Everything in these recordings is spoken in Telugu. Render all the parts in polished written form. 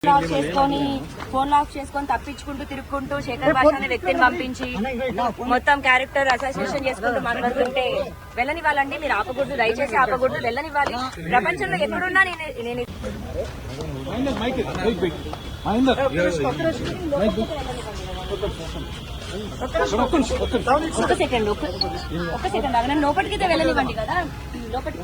ఫోన్ లాక్ చేసుకొని తప్పించుకుంటూ తిరుగుకుంటూ శేఖర్ భాష అనే వ్యక్తిని పంపించి మొత్తం క్యారెక్టర్ అసోసియేషన్ చేసుకుంటూ మాట్లాడుతుంటే వెళ్ళనివ్వాలండి. మీరు ఆపకూడదు, దయచేసి ఆపకూడదు, వెళ్ళనివ్వాలి. ప్రపంచంలో ఎక్కడున్నా నేను ఒక్క సెకండ్ అవి నన్ను లోపలికి వెళ్ళనివ్వండి కదా. లోపలికి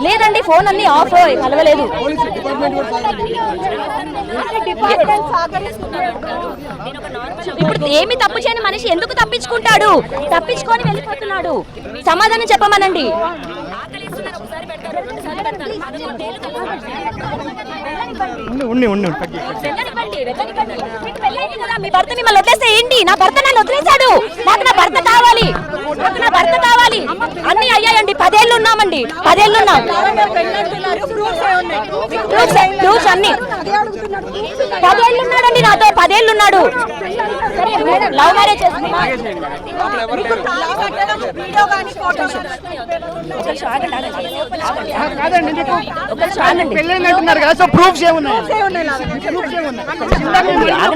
లేదండి, ఫోన్ అన్ని ఆఫ్, కలవలేదు. ఇప్పుడు ఏమి తప్పు చేయని మనిషి ఎందుకు తప్పించుకుంటాడు? తప్పించుకొని వెళ్ళిపోతున్నాడు. సమాధానం చెప్పమనండి. మీ భర్త మిమ్మల్ని వదిలేస్తే ఏంటి? నా భర్త నన్ను వదిలేశాడు. నాకు నా భర్త కావాలి, నాకు నా భర్త కావాలి. అన్ని అయ్యాయండి. 10 ఏళ్ళు ఉన్నామండి, 10 ఏళ్ళు ఉన్నాం. ప్రూఫ్స్ అన్ని 10 ఏళ్ళు ఉన్నాడండి నాతో, 10 ఏళ్ళు ఉన్నాడు. లవ్ మ్యారేజ్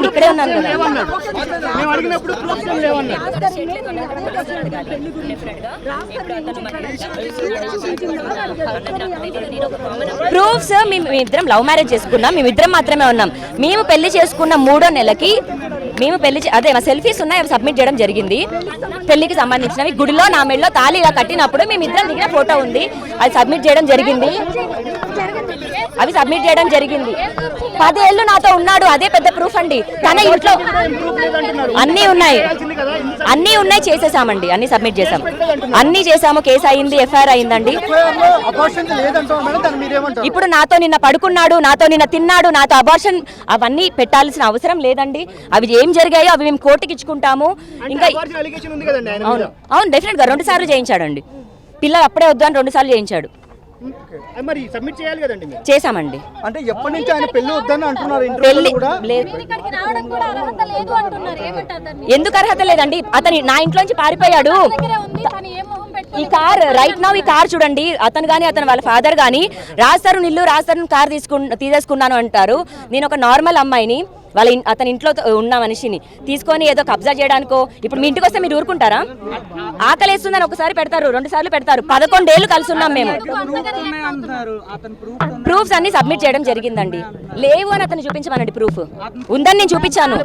ఇక్కడే ఉన్నాను కదా. ప్రూఫ్స్ మేమిద్దరం లవ్ మ్యారేజ్ చేసుకున్నాం, మేమిద్దరం మాత్రమే ఉన్నాం. మేము పెళ్లి చేసుకున్న 3వ నెలకి మేము అదే మా సెల్ఫీస్ ఉన్నాయి, అవి సబ్మిట్ చేయడం జరిగింది. పెళ్లికి సంబంధించినవి గుడిలో నా మెడలో తాళిగా కట్టినప్పుడు మేమిద్దరం దిగిన ఫోటో ఉంది, అది సబ్మిట్ చేయడం జరిగింది. అవి సబ్మిట్ చేయడం జరిగింది. 10 ఏళ్ళు నాతో ఉన్నాడు, అదే పెద్ద ప్రూఫ్ అండి. తన ఇంట్లో అన్నీ ఉన్నాయి, చేసేసామండి, అన్ని సబ్మిట్ చేసాం, అన్ని చేసాము. కేసు అయింది, ఎఫ్ఐఆర్ అయిందండి. ఇప్పుడు నాతో నిన్న పడుకున్నాడు, నాతో నిన్న తిన్నాడు, నాతో అబార్షన్, అవన్నీ పెట్టాల్సిన అవసరం లేదండి. అవి ఏం జరిగాయో అవి మేము కోర్టుకి ఇచ్చుకుంటాము. ఇంకా అవును, డెఫినెట్ గా 2 సార్లు చేయించాడండి. పిల్లలు అప్పుడే వద్దు అని 2 సార్లు చేయించాడు. మరి సబ్మిట్ చేయాలి కదండి. చేసామండి. అంటే ఎప్పటి నుంచి ఆయన పెళ్లి వద్దని అంటున్నారు. ఎందుకు అర్హత లేదండి? అతని నా ఇంట్లోంచి పారిపోయాడు. ఈ కార్ రైట్ నౌ, ఈ కార్ చూడండి. అతను గానీ అతను వాళ్ళ ఫాదర్ గానీ రాస్తారు నిల్లు రాస్తారు కార్ తీసేసుకున్నాను అంటారు. నేను ఒక నార్మల్ అమ్మాయిని, అతని ఇంట్లో ఉన్న మనిషిని తీసుకొని ఏదో కబ్జా చేయడానికో. ఇప్పుడు మీ ఇంటికి వస్తే మీరు ఊరుకుంటారా? ఆకలేస్తుందని ఒకసారి పెడతారు, 2 సార్లు పెడతారు. 11 ఏళ్ళు కలిసి ఉన్నాం మేము. ప్రూఫ్స్ అన్ని సబ్మిట్ చేయడం జరిగిందండి. లేవు అని అతను చూపించమనండి. ప్రూఫ్ ఉందని నేను చూపించాను.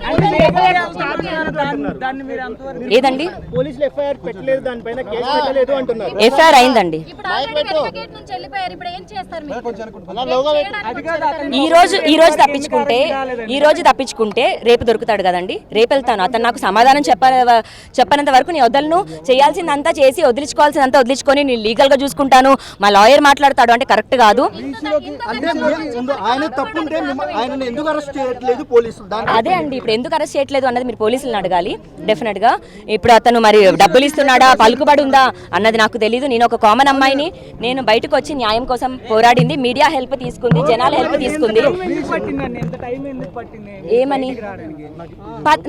ఏదండి? ఎఫ్ఐఆర్ అయిందండి. ఈ రోజు తప్పించుకుంటే రేపు దొరుకుతాడు కదండి. రేపు వెళ్తాను. అతను నాకు సమాధానం చెప్పనంత వరకు నేను వదలను. చేయాల్సిందంతా చేసి వదిలించుకోవాల్సిందంతా వదిలించుకొని నేను లీగల్ గా చూసుకుంటాను. మా లాయర్ మాట్లాడతాడు అంటే కరెక్ట్ కాదు. అదే అండి, ఇప్పుడు ఎందుకు అరెస్ట్ చేయట్లేదు అన్నది మీరు పోలీసులను అడగాలి. డెఫినెట్ గా ఇప్పుడు అతను మరి డబ్బులు ఇస్తున్నాడా, పలుకుబడి ఉందా అన్నది నాకు తెలీదు. నేను ఒక కామన్ అమ్మాయిని, నేను బయటకు వచ్చి న్యాయం కోసం పోరాడింది. మీడియా హెల్ప్ తీసుకుంది, జనాల హెల్ప్ తీసుకుంది. ఏమని?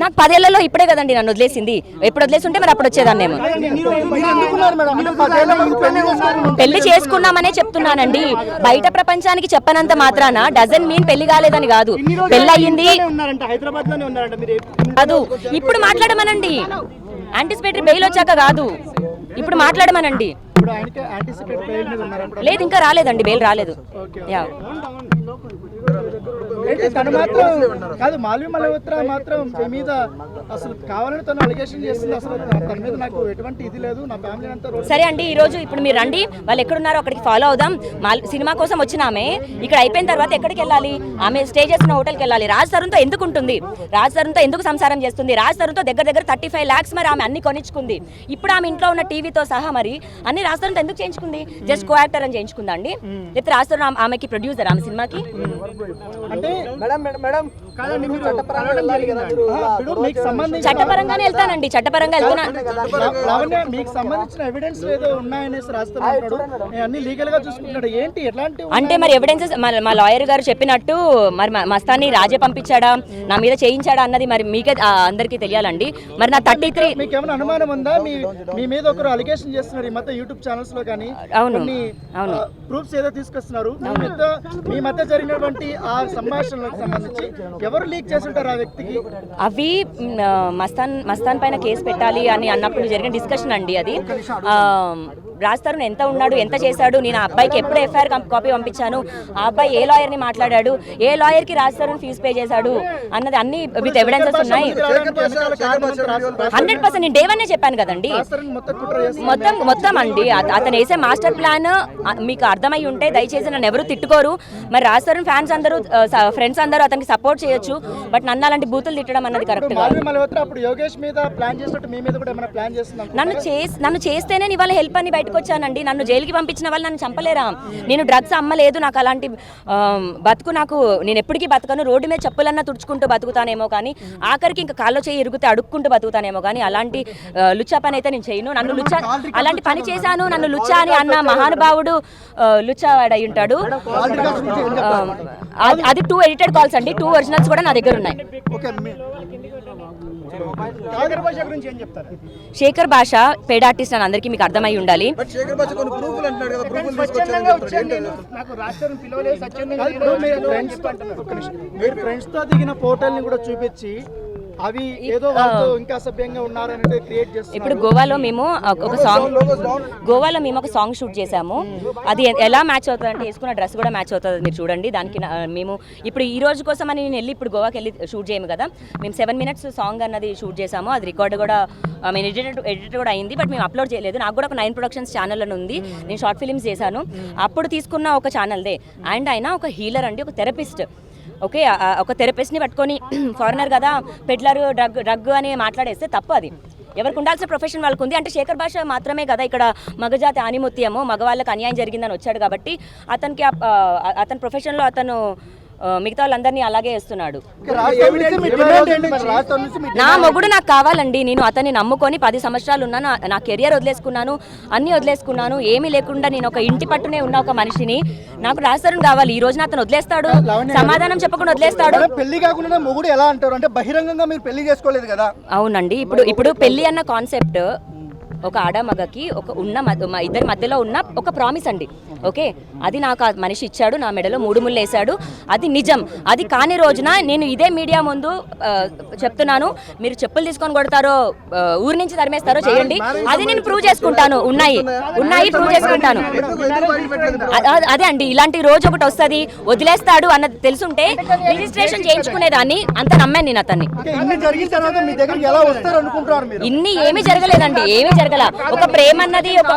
నాకు 10 ఏళ్లలో ఇప్పుడే కదండి నన్ను వదిలేసింది. ఎప్పుడు వదిలేసి ఉంటే మరి అప్పుడు వచ్చేదాన్నేమో. పెళ్లి చేసుకున్నామనే చెప్తున్నానండి. బయట ప్రపంచానికి చెప్పనంత మాత్రాన డజన్ మీన్ పెళ్లి కాలేదని కాదు. పెళ్లి అయ్యింది కాదు. ఇప్పుడు మాట్లాడమనండి. యాంటిసిపేటరీ బెయిల్ వచ్చాక కాదు, ఇప్పుడు మాట్లాడమనండి. లేదు, ఇంకా రాలేదండి, బెయిల్ రాలేదు. మాల్వి మల్హోత్రా మాత్రం మీద అసలు కావాలని తను అలిగేషన్ చేస్తుంది. అసలు తన మీద నాకు ఎటువంటి ఇది లేదు. నా ఫ్యామిలీ అంతా సరే అండి. ఈ రోజు ఇప్పుడు మీరు రండి, వాళ్ళు ఎక్కడున్నారో అక్కడికి ఫాలో అవుదాం. సినిమా కోసం వచ్చిన ఆమె ఇక్కడ అయిపోయిన తర్వాత ఎక్కడికి వెళ్ళాలి? ఆమె స్టే చేసిన హోటల్కి వెళ్ళాలి. రాజ్ తరుణ్తో ఎందుకు ఉంటుంది? రాజ్ తరుణ్తో ఎందుకు సంసారం చేస్తుంది? రాజ్ తరుణ్తో దగ్గర 35 lakhs మరి ఆమె అన్ని కొనిచ్చుకుంది. ఇప్పుడు ఆమె ఇంట్లో ఉన్న టీవీతో సహా మరి అన్ని రాజ్ తరుణ్తో ఎందుకు చేయించుకుంది? జస్ట్ కో యాక్టర్ అని చేయించుకుందా అండి? లేకపోతే రాజ్ తరుణ్ ఆమెకి ప్రొడ్యూసర్ ఆమె సినిమాకి? అంటే కాదండి, మీరు చట్టపరంగా వెళ్ళాలి కదా, మీరు ఇప్పుడు మీకు సంబంధించి చట్టపరంగానే వెళ్తానండి, చట్టపరంగా వెళ్తున్నా. లావణ్య మీకు సంబంధించిన ఎవిడెన్స్ ఏదో ఉన్నాయనేసి రాస్తున్నాడు, అన్ని లీగల్ గా చూసుకుంటున్నాడు, ఏంటి ఎట్లాంటి అంటే మరి ఎవిడెన్సెస్ మా లాయర్ గారు చెప్పినట్టు మరి మస్తాన్ని రాజే పంపించాడా, నా మీద చేయించాడా అన్నది మరి మీకే అందరికీ తెలియాలండి. మరి నా 33 మీకు ఏమైనా అనుమానం ఉందా? మీ మీద ఒకరు అలిగేషన్ చేస్తున్నారు ఈ మధ్య యూట్యూబ్ ఛానల్స్ లో కానీ, అవును ప్రూఫ్స్ ఏదో తీసుకొస్తున్నారు, మీ మధ్య జరిగినటువంటి ఆ సంభాషణలకు సంబంధించి ఎవరు లీక్ చేసి ఉంటారు ఆ వ్యక్తికి? అవి మస్తాన్ పైన కేసు పెట్టాలి అని అన్నప్పుడు జరిగిన డిస్కషన్ అండి అది. రాజ్ తరుణ్ ఎంత ఉన్నాడు, ఎంత చేశాడు, నేను ఆ అబ్బాయికి ఎప్పుడు ఎఫ్ఐఆర్ కాపీ పంపించాను, ఆ అబ్బాయి ఏ లాయర్ని మాట్లాడాడు, ఏ లాయర్కి రాజ్ తరుణ్ ఫీజు పే చేశాడు అన్నది అన్ని విత్ ఎవిడెన్సెస్ ఉన్నాయి. 100% నేను డేవన్నే చెప్పాను కదండి, మొత్తం అండి. అతను వేసే మాస్టర్ ప్లాన్ మీకు అర్థమై ఉంటే దయచేసి నన్ను ఎవరు తిట్టుకోరు. మరి రాజ్ తరుణ్ ఫ్యాన్స్ అందరూ ఫ్రెండ్స్ అందరూ అతనికి సపోర్ట్ చేయొచ్చు, బట్ నన్ను అలాంటి బూతులు తిట్టడం అన్నది కరెక్ట్ కాదు. నన్ను చేస్తేనే ఇవాళ హెల్ప్ అని బయటకు వచ్చానండి. నన్ను జైలుకి పంపించిన వాళ్ళు నన్ను చంపలేరా? నేను డ్రగ్స్ అమ్మలేదు, నాకు అలాంటి బతుకు, నాకు నేను ఎప్పటికీ బతకను, రోడ్డు మీద చెప్పులన్నా తుడుచుకుంటూ బతుకుతానేమో కానీ, ఆఖరికి ఇంకా కాల్లో చేయి ఇరుగుతే అడుక్కుంటూ బతుకుతానేమో కానీ అలాంటి లుచ్చా పని అయితే నేను చేయను. నన్ను లుచ్చా అలాంటి పని చేశాను, నన్ను లుచ్చా అని అన్న మహానుభావుడు లుచ్చా వాడై ఉంటాడు. అది 2 ఎడిటెడ్ కాల్స్ అండి, 2 ఒరిజినల్స్ కూడా నా దగ్గర ఉన్నాయి. శేఖర్ భాష పేడ్ ఆర్టిస్ట్ అని అందరికీ మీకు అర్థమై ఉండాలి. ఫ్రెండ్స్ తో దిగిన ఫోటోల్ని కూడా చూపించి అవి ఏదో ఇంకా సభ్యంగా ఉన్నారని క్రియేట్ చేస్తారు. ఇప్పుడు గోవాలో మేము ఒక సాంగ్ షూట్ చేసాము. అది ఎలా మ్యాచ్ అవుతుంది అంటే వేసుకున్న డ్రెస్ కూడా మ్యాచ్ అవుతుంది, మీరు చూడండి. దానికి మేము ఇప్పుడు ఈ రోజు కోసం అని నేను వెళ్ళి ఇప్పుడు గోవాకి వెళ్ళి షూట్ చేయము కదా, మేము 7 minutes సాంగ్ అన్నది షూట్ చేసాము. అది రికార్డ్ కూడా మేము ఎడిట్ కూడా అయింది, బట్ మేము అప్లోడ్ చేయలేదు. నాకు కూడా ఒక 9 Productions ఛానల్ అని ఉంది, నేను షార్ట్ ఫిలిమ్స్ చేశాను. అప్పుడు తీసుకున్న ఒక ఛానల్దే. అండ్ ఆయన ఒక హీలర్ అండి, ఒక థెరపిస్ట్. ఓకే, ఒక థెరపిస్ట్ని పట్టుకొని ఫారినర్ కదా, పెడ్లర్, డ్రగ్ అని మాట్లాడేస్తే తప్పు. అది ఎవరికి ఉండాల్సిన ప్రొఫెషన్ వాళ్ళకు ఉంది. అంటే శేఖర్ భాష మాత్రమే కదా ఇక్కడ మగజాతి ఆనిముత్యము, మగవాళ్ళకి అన్యాయం జరిగిందని వచ్చాడు కాబట్టి అతనికి అతని ప్రొఫెషన్లో అతను మిగతా వాళ్ళందరినీ అలాగే వేస్తున్నాడు. నా మొగుడు నాకు కావాలండి. నేను అతన్ని నమ్ముకొని 10 సంవత్సరాలు ఉన్నాను, నా కెరియర్ వదిలేసుకున్నాను, అన్ని వదిలేసుకున్నాను, ఏమీ లేకుండా నేను ఒక ఇంటి పట్టునే ఉన్న ఒక మనిషిని. నాకు రాజ్ తరుణ్ కావాలి. ఈ రోజున అతను వదిలేస్తాడు, సమాధానం చెప్పకుండా వదిలేస్తాడు. పెళ్లి కాకుండా మొగుడు ఎలా అంటారు అంటే బహిరంగంగా మీరు పెళ్లి చేసుకోలేదు కదా? అవునండి. ఇప్పుడు పెళ్లి అన్న కాన్సెప్ట్ ఒక ఆడ మగకి ఇద్దరి మధ్యలో ఉన్న ఒక ప్రామిస్ అండి. ఓకే, అది నాకు ఆ మనిషి ఇచ్చాడు, నా మెడలో 3 ముళ్ళు వేశాడు, అది నిజం. అది కాని రోజున నేను ఇదే మీడియా ముందు చెప్తున్నాను, మీరు చెప్పులు తీసుకొని కొడతారో, ఊరి నుంచి తరిమేస్తారో చేయండి, అది నేను ప్రూవ్ చేసుకుంటాను. ఉన్నాయి ప్రూవ్ చేసుకుంటాను. అదే అండి, ఇలాంటి రోజు ఒకటి వస్తుంది, వదిలేస్తాడు అన్నది తెలుసుంటే రిజిస్ట్రేషన్ చేయించుకునేదాన్ని. అంత నమ్మాను నేను అతన్ని. ఇన్ని ఏమీ జరగలేదండి, ఏమీ జరగల. ఒక ప్రేమ అన్నది ఒక